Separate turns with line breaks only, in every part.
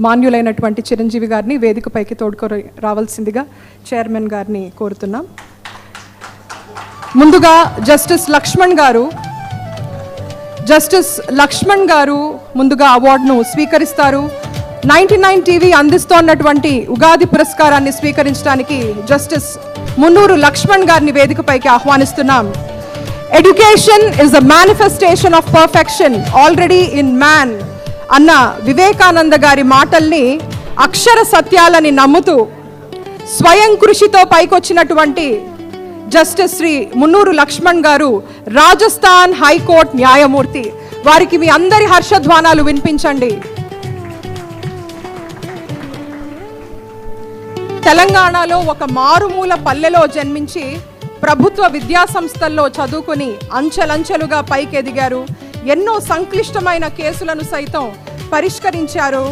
మాన్యులైనటువంటి చిరంజీవి గారిని వేదికపైకి తోడుకొని రావాల్సిందిగా చైర్మన్ గారిని కోరుతున్నాం. ముందుగా జస్టిస్ లక్ష్మణ్ గారు ముందుగా అవార్డును స్వీకరిస్తారు. 99 టీవీ అందిస్తోన్నటువంటి ఉగాది పురస్కారాన్ని స్వీకరించడానికి జస్టిస్ మున్నూరు లక్ష్మణ్ గారిని వేదికపైకి ఆహ్వానిస్తున్నాం. Education is the manifestation of perfection already in man అన్న వివేకానంద గారి మాటల్ని అక్షర సత్యాలని నమ్ముతూ స్వయం కృషితో పైకొచ్చినటువంటి జస్టిస్ శ్రీ మున్నూరు లక్ష్మణ్ గారు రాజస్థాన్ హైకోర్టు న్యాయమూర్తి. వారికి మీ అందరి హర్షధ్వానాలు వినిపించండి. తెలంగాణలో ఒక మారుమూల పల్లెలో జన్మించి ప్రభుత్వ విద్యా సంస్థల్లో చదువుకుని అంచెలంచెలుగా పైకెదిగారు. ఎన్నో సంక్లిష్టమైన కేసులను సైతం పరిష్కరించారు.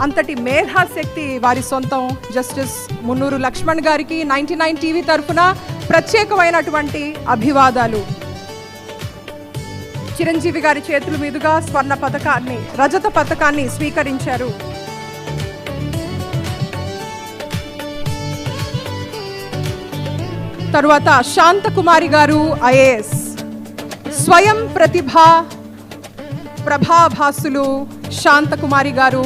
అంతటి మేధాశక్తి వారి సొంతం. జస్టిస్ మున్నూరు లక్ష్మణ్ గారికి 99 టీవీ తరఫున ప్రత్యేకమైనటువంటి అభివాదాలు. చిరంజీవి గారి చేతుల మీదుగా రజత పథకాన్ని స్వీకరించారు. తరువాత శాంతకుమారి గారు ఐఏఎస్, స్వయం ప్రభాభాసులు శాంతకుమారి గారు